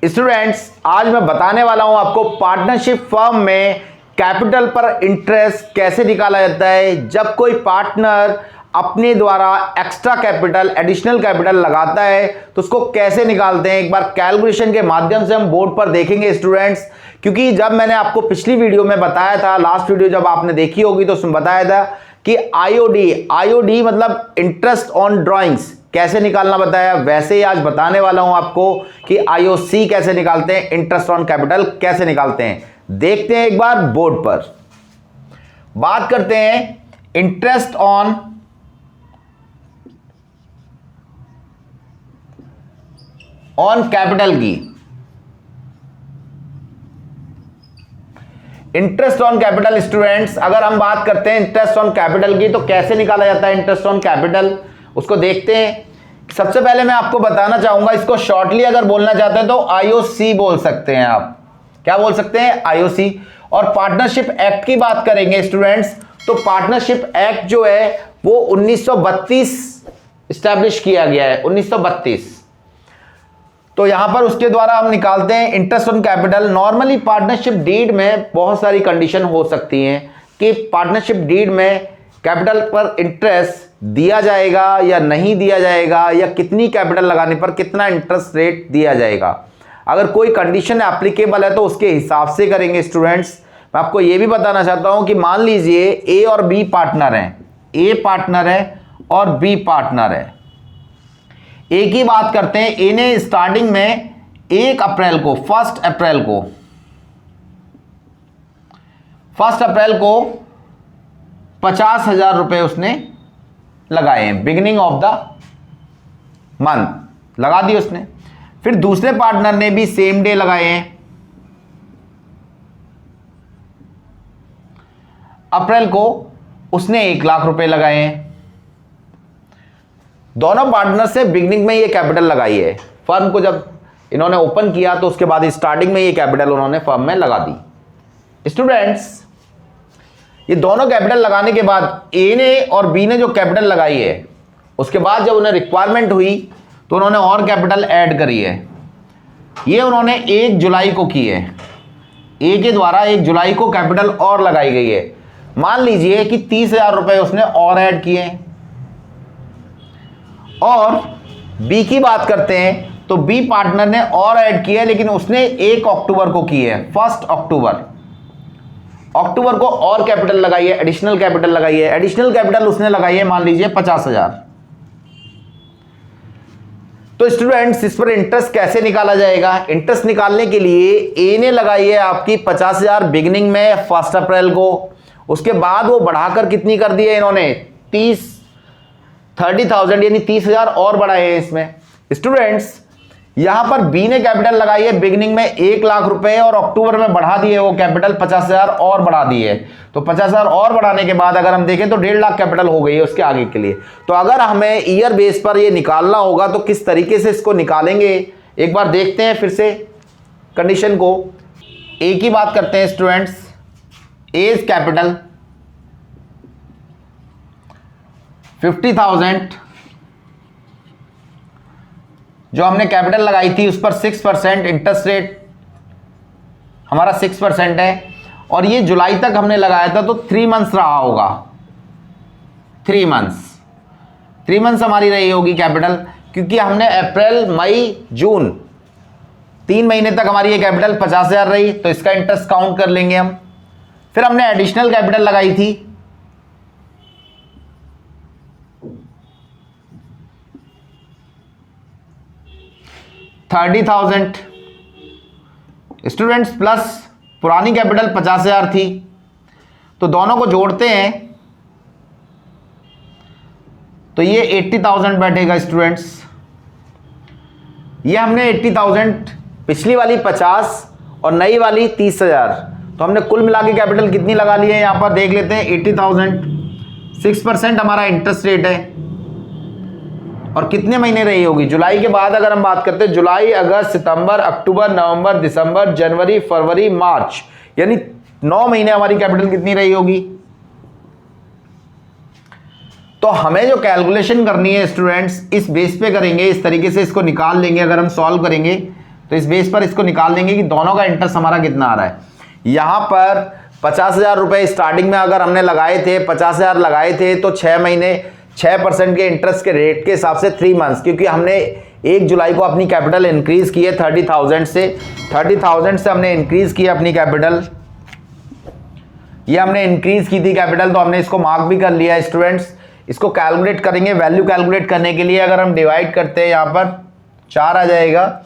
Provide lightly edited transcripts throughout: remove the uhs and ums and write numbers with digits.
Students, आज मैं बताने वाला हूं आपको पार्टनरशिप फर्म में कैपिटल पर इंटरेस्ट कैसे निकाला जाता है। जब कोई पार्टनर अपने द्वारा एक्स्ट्रा कैपिटल, एडिशनल कैपिटल लगाता है तो उसको कैसे निकालते हैं, एक बार कैलकुलेशन के माध्यम से हम बोर्ड पर देखेंगे स्टूडेंट्स। क्योंकि जब मैंने आपको पिछली वीडियो में बताया था, लास्ट वीडियो जब आपने देखी होगी तो उसमें बताया था कि आईओडी मतलब इंटरेस्ट ऑन ड्राइंग्स कैसे निकालना बताया, वैसे ही आज बताने वाला हूं आपको कि आईओसी कैसे निकालते हैं, इंटरेस्ट ऑन कैपिटल कैसे निकालते हैं। देखते हैं एक बार बोर्ड पर। बात करते हैं इंटरेस्ट ऑन कैपिटल की। इंटरेस्ट ऑन कैपिटल स्टूडेंट्स, अगर हम बात करते हैं इंटरेस्ट ऑन कैपिटल की तो कैसे निकाला जाता है इंटरेस्ट ऑन कैपिटल, उसको देखते हैं। सबसे पहले मैं आपको बताना चाहूंगा, इसको शॉर्टली अगर बोलना चाहते हैं तो आईओसी बोल सकते हैं आप। क्या बोल सकते हैं? आईओसी। और पार्टनरशिप एक्ट की बात करेंगे स्टूडेंट्स, तो पार्टनरशिप एक्ट जो है वो 1932 स्टैब्लिश किया गया है, 1932। तो यहां पर उसके द्वारा हम निकालते हैं interest on capital. Normally partnership deed में बहुत सारी कंडीशन हो सकती हैं कि पार्टनरशिप डीड में कैपिटल पर इंटरेस्ट दिया जाएगा या नहीं दिया जाएगा, या कितनी कैपिटल लगाने पर कितना इंटरेस्ट रेट दिया जाएगा। अगर कोई कंडीशन एप्लीकेबल है तो उसके हिसाब से करेंगे स्टूडेंट्स। मैं आपको यह भी बताना चाहता हूं कि मान लीजिए ए और बी पार्टनर हैं, ए पार्टनर है और बी पार्टनर है। ए की बात करते हैं, ए ने स्टार्टिंग में 1 अप्रैल को 1 अप्रैल को 50,000 रुपए उसने लगाए हैं, बिगिनिंग ऑफ द मंथ लगा दी उसने। फिर दूसरे पार्टनर ने भी सेम डे लगाए हैं, अप्रैल को उसने 1 लाख रुपए लगाए हैं। दोनों पार्टनर से बिगिनिंग में ये कैपिटल लगाई है। फर्म को जब इन्होंने ओपन किया तो उसके बाद स्टार्टिंग में ये कैपिटल उन्होंने फर्म में लगा दी। स्टूडेंट्स, ये दोनों कैपिटल लगाने के बाद ए ने और बी ने जो कैपिटल लगाई है, उसके बाद जब उन्हें रिक्वायरमेंट हुई तो उन्होंने और कैपिटल ऐड करी है। ये उन्होंने 1 जुलाई को की है, ए के द्वारा 1 जुलाई को कैपिटल और लगाई गई है। मान लीजिए कि 30,000 रुपए उसने और ऐड किए। और बी की बात करते हैं तो बी पार्टनर ने और ऐड किया है, लेकिन उसने 1 अक्टूबर को की है, 1 अक्टूबर को और कैपिटल लगाई है, एडिशनल कैपिटल लगाई है। एडिशनल कैपिटल उसने लगाई है मान लीजिए 50,000। तो स्टूडेंट्स, इस पर इंटरेस्ट कैसे निकाला जाएगा? इंटरेस्ट निकालने के लिए ए ने लगाई है आपकी 50,000 बिगिनिंग में 1 अप्रैल को, उसके बाद वो बढ़ाकर कितनी कर दी है इन्होंने 30,000 यानी 30,000 और बढ़ाए हैं इसमें। स्टूडेंट्स, यहां पर बी ने कैपिटल लगाई है बिगिनिंग में 1 लाख रुपए और अक्टूबर में बढ़ा दिए वो कैपिटल 50,000 और बढ़ा दिए। तो 50,000 और बढ़ाने के बाद अगर हम देखें तो 1.5 लाख कैपिटल हो गई है उसके आगे के लिए। तो अगर हमें ईयर बेस पर ये निकालना होगा तो किस तरीके से इसको निकालेंगे, एक बार देखते हैं फिर से कंडीशन को। ए की बात करते हैं स्टूडेंट्स, एज कैपिटल 50,000 जो हमने कैपिटल लगाई थी उस पर 6% इंटरेस्ट रेट हमारा 6% है, और ये जुलाई तक हमने लगाया था तो 3 मंथ्स रहा होगा। 3 मंथ्स हमारी रही होगी कैपिटल, क्योंकि हमने अप्रैल मई जून 3 महीने तक हमारी ये कैपिटल 50,000 रही, तो इसका इंटरेस्ट काउंट कर लेंगे हम। फिर हमने एडिशनल कैपिटल लगाई थी 30,000 स्टूडेंट्स, प्लस पुरानी कैपिटल 50,000 थी, तो दोनों को जोड़ते हैं तो ये 80,000 बैठेगा स्टूडेंट्स। ये हमने 80,000, पिछली वाली 50 और नई वाली 30,000, तो हमने कुल मिला के कैपिटल कितनी लगा ली है यहां पर देख लेते हैं 80,000। 6% हमारा इंटरेस्ट रेट है, और कितने महीने रही होगी जुलाई के बाद अगर हम बात करते हैं, जुलाई, अगस्त, सितंबर, अक्टूबर, नवंबर, दिसंबर, जनवरी, फरवरी, मार्च, यानी 9 महीने हमारी कैपिटल कितनी रही होगी। तो हमें जो कैलकुलेशन करनी है स्टूडेंट्स, इस बेस पे करेंगे, इस तरीके से इसको निकाल लेंगे। अगर हम सॉल्व करेंगे तो इस बेस पर इसको निकाल देंगे कि दोनों का इंटरेस्ट हमारा कितना आ रहा है। यहाँ पर 50,000 रुपये स्टार्टिंग में अगर हमने लगाए थे, 50,000 लगाए थे, तो 6 महीने 6% के इंटरेस्ट के रेट के हिसाब से 3 मंथ्स, क्योंकि हमने 1 जुलाई को अपनी कैपिटल इंक्रीज की है 30,000 से, 30,000 से हमने इंक्रीज की अपनी कैपिटल, ये हमने इंक्रीज की थी कैपिटल, तो हमने इसको मार्क भी कर लिया स्टूडेंट्स। इसको कैलकुलेट करेंगे, वैल्यू कैलकुलेट करने के लिए अगर हम डिवाइड करते हैं यहाँ पर 4 आ जाएगा,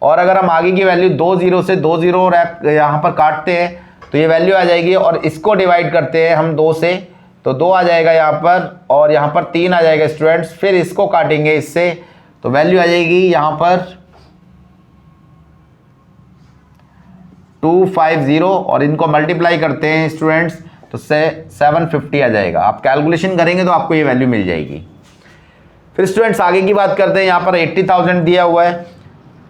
और अगर हम आगे की वैल्यू 2 0 से 2 0 यहाँ पर काटते हैं तो ये वैल्यू आ जाएगी, और इसको डिवाइड करते हैं हम 2 से तो 2 आ जाएगा यहाँ पर, और यहाँ पर 3 आ जाएगा स्टूडेंट्स। फिर इसको काटेंगे इससे तो वैल्यू आ जाएगी यहाँ पर 250, और इनको मल्टीप्लाई करते हैं स्टूडेंट्स तो 750 आ जाएगा। आप कैलकुलेशन करेंगे तो आपको ये वैल्यू मिल जाएगी। फिर स्टूडेंट्स आगे की बात करते हैं। यहाँ पर 80,000 दिया हुआ है,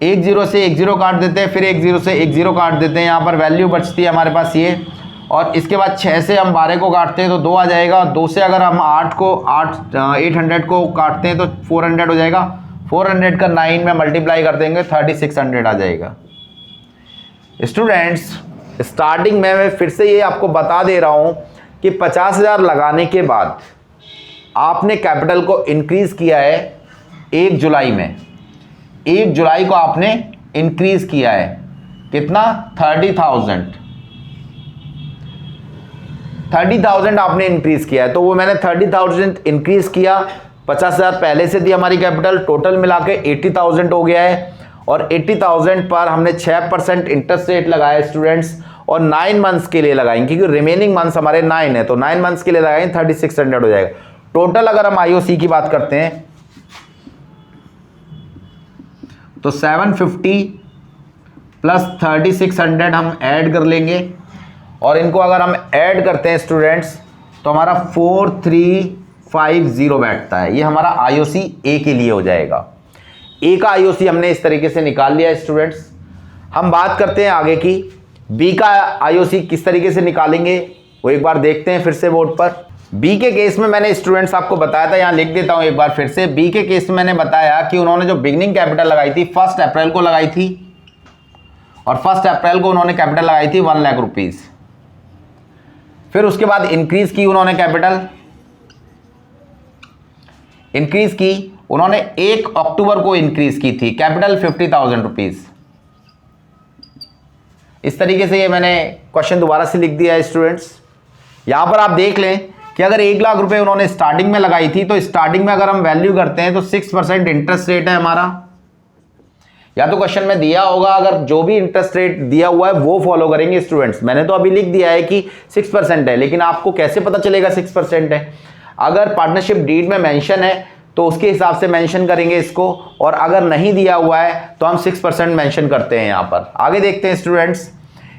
1 0 से 1 0 काट देते हैं, फिर 1 0 से 1 0 काट देते हैं, यहाँ पर वैल्यू बचती है हमारे पास ये, और इसके बाद 6 से हम 12 को काटते हैं तो 2 आ जाएगा, और 2 से अगर हम 800 को काटते हैं तो 400 हो जाएगा, 400 का 9 में मल्टीप्लाई कर देंगे 3600 आ जाएगा। स्टूडेंट्स स्टार्टिंग में मैं फिर से ये आपको बता दे रहा हूँ कि 50,000 लगाने के बाद आपने कैपिटल को इंक्रीज किया है 1 जुलाई में, 1 जुलाई को आपने इंक्रीज किया है कितना 30,000 आपने इंक्रीज किया है। तो वो मैंने 30,000 इंक्रीज किया, 50,000 पहले से थी हमारी कैपिटल, टोटल मिला के 80,000 हो गया है, और 80,000 पर हमने 6% इंटरेस्ट रेट लगाया स्टूडेंट्स, और 9 मंथ्स के लिए लगाएंगे क्योंकि रिमेनिंग मंथ्स हमारे 9 है, तो 9 मंथ्स के लिए लगाएंगे 3600 हो जाएगा। टोटल अगर हम आईओसी की बात करते हैं तो 750 प्लस 3600 हम ऐड कर लेंगे, और इनको अगर हम ऐड करते हैं स्टूडेंट्स तो हमारा 4350 बैठता है। ये हमारा आईओसी ए के लिए हो जाएगा। ए का आईओसी हमने इस तरीके से निकाल लिया स्टूडेंट्स। हम बात करते हैं आगे की, बी का आईओसी किस तरीके से निकालेंगे वो एक बार देखते हैं फिर से बोर्ड पर। बी के केस में मैंने स्टूडेंट्स आपको बताया था, यहाँ लिख देता हूँ एक बार फिर से। बी के केस में मैंने बताया कि उन्होंने जो बिगनिंग कैपिटल लगाई थी 1 अप्रैल को लगाई थी, और 1 अप्रैल को उन्होंने कैपिटल लगाई थी 1 लाख रुपीज। फिर उसके बाद इंक्रीज की उन्होंने कैपिटल, इंक्रीज की उन्होंने 1 अक्टूबर को इंक्रीज की थी कैपिटल 50,000 रुपीज। इस तरीके से ये मैंने क्वेश्चन दोबारा से लिख दिया है स्टूडेंट्स। यहां पर आप देख लें कि अगर 1 लाख रुपए उन्होंने स्टार्टिंग में लगाई थी, तो स्टार्टिंग में अगर हम वैल्यू करते हैं तो 6% इंटरेस्ट रेट है हमारा, या तो क्वेश्चन में दिया होगा, अगर जो भी इंटरेस्ट रेट दिया हुआ है वो फॉलो करेंगे स्टूडेंट्स। मैंने तो अभी लिख दिया है कि 6% है, लेकिन आपको कैसे पता चलेगा 6% है? अगर पार्टनरशिप डीड में मेंशन है तो उसके हिसाब से मेंशन करेंगे इसको, और अगर नहीं दिया हुआ है तो हम 6% मेंशन करते हैं। यहाँ पर आगे देखते हैं स्टूडेंट्स।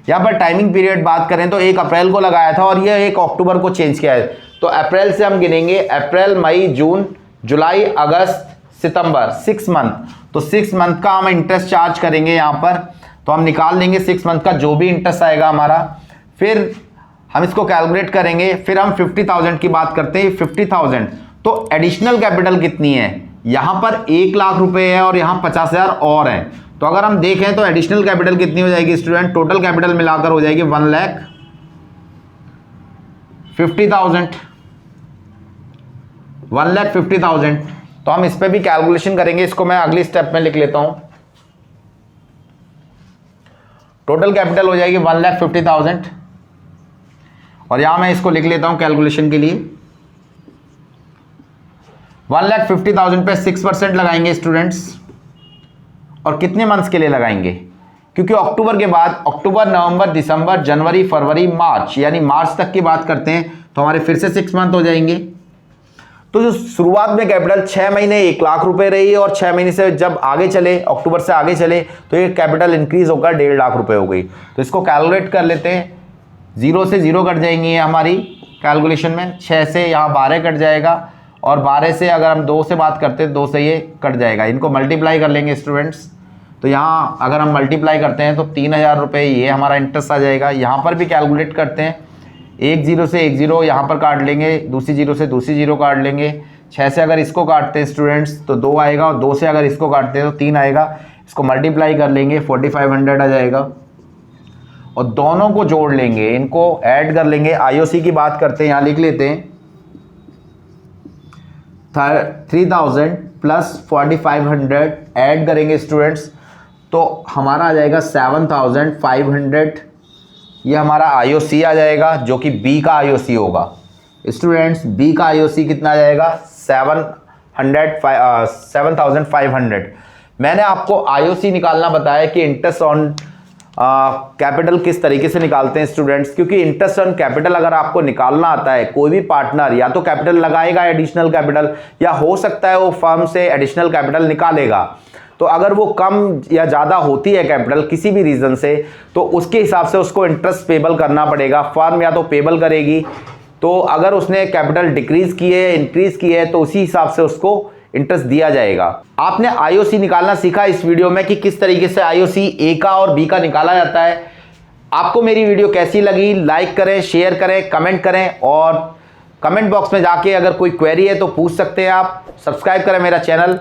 यहाँ पर टाइमिंग पीरियड बात करें तो 1 अप्रैल को लगाया था, और ये 1 अक्टूबर को चेंज किया है, तो अप्रैल से हम गिनेंगे अप्रैल, मई, जून, जुलाई, अगस्त, सितंबर, 6 मंथ। तो 6 मंथ का हम इंटरेस्ट चार्ज करेंगे यहाँ पर, तो हम निकाल लेंगे 6 मंथ का जो भी इंटरेस्ट आएगा हमारा। फिर हम इसको कैलकुलेट करेंगे। फिर हम 50,000 की बात करते हैं। 50,000 तो एडिशनल कैपिटल कितनी है? यहां पर 1 लाख रुपए है और यहां 50,000 और है, तो अगर हम देखें तो एडिशनल कैपिटल कितनी हो जाएगी स्टूडेंट? टोटल कैपिटल मिलाकर हो जाएगी 1,50,000, 1,50,000। तो हम इस पे भी कैलकुलेशन करेंगे, इसको मैं अगली स्टेप में लिख लेता हूं। टोटल कैपिटल हो जाएगी 1,50,000, और यहां मैं इसको लिख लेता हूं कैलकुलेशन के लिए। 1,50,000 पे 6% लगाएंगे स्टूडेंट्स, और कितने मंथ्स के लिए लगाएंगे? क्योंकि अक्टूबर के बाद अक्टूबर, नवंबर, दिसंबर, जनवरी, फरवरी, मार्च, यानी मार्च तक की बात करते हैं तो हमारे फिर से 6 मंथ हो जाएंगे। तो जो शुरुआत में कैपिटल 6 महीने 1 लाख रुपए रही है, और 6 महीने से जब आगे चले, अक्टूबर से आगे चले, तो ये कैपिटल इंक्रीज होकर 1.5 लाख रुपए हो गई। तो इसको कैलकुलेट कर लेते हैं। 0 से 0 कट जाएंगी ये हमारी कैलकुलेशन में, 6 से यहाँ 12 कट जाएगा, और 12 से अगर हम 2 से बात करते हैं 2 से ये कट जाएगा। इनको मल्टीप्लाई कर लेंगे स्टूडेंट्स, तो यहाँ अगर हम मल्टीप्लाई करते हैं तो 3,000 रुपये ये हमारा इंटरेस्ट आ जाएगा। यहाँ पर भी कैलकुलेट करते हैं, 1 0 से 1 0 यहाँ पर काट लेंगे, दूसरी 0 से दूसरी 0 काट लेंगे। 6 से अगर इसको काटते हैं स्टूडेंट्स तो 2 आएगा, और 2 से अगर इसको काटते हैं तो 3 आएगा। इसको मल्टीप्लाई कर लेंगे 4500 आ जाएगा और दोनों को जोड़ लेंगे, इनको ऐड कर लेंगे। आईओसी की बात करते हैं, यहाँ लिख लेते हैं 3000 प्लस 4500 ऐड करेंगे स्टूडेंट्स, तो हमारा आ जाएगा 7500। ये हमारा आईओसी आ जाएगा जो कि बी का आईओसी होगा। स्टूडेंट्स बी का आईओसी कितना आ जाएगा 7500। मैंने आपको आईओसी निकालना बताया कि इंटरेस्ट ऑन कैपिटल किस तरीके से निकालते हैं स्टूडेंट्स, क्योंकि इंटरेस्ट ऑन कैपिटल अगर आपको निकालना आता है, कोई भी पार्टनर या तो कैपिटल लगाएगा एडिशनल कैपिटल, या हो सकता है वो फर्म से एडिशनल कैपिटल निकालेगा। तो अगर वो कम या ज़्यादा होती है कैपिटल किसी भी रीज़न से, तो उसके हिसाब से उसको इंटरेस्ट पेबल करना पड़ेगा। फर्म या तो पेबल करेगी, तो अगर उसने कैपिटल डिक्रीज की है इंक्रीज की है तो उसी हिसाब से उसको इंटरेस्ट दिया जाएगा। आपने आईओसी निकालना सीखा इस वीडियो में कि किस तरीके से आईओसी ए का और बी का निकाला जाता है। आपको मेरी वीडियो कैसी लगी, लाइक करें, शेयर करें, कमेंट करें, और कमेंट बॉक्स में जाके अगर कोई क्वेरी है तो पूछ सकते हैं आप। सब्सक्राइब करें मेरा चैनल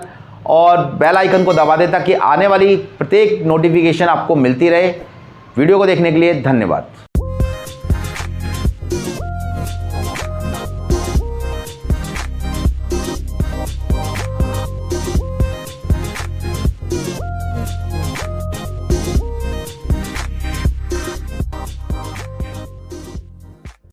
और बेल आइकन को दबा दें ताकि आने वाली प्रत्येक नोटिफिकेशन आपको मिलती रहे। वीडियो को देखने के लिए धन्यवाद।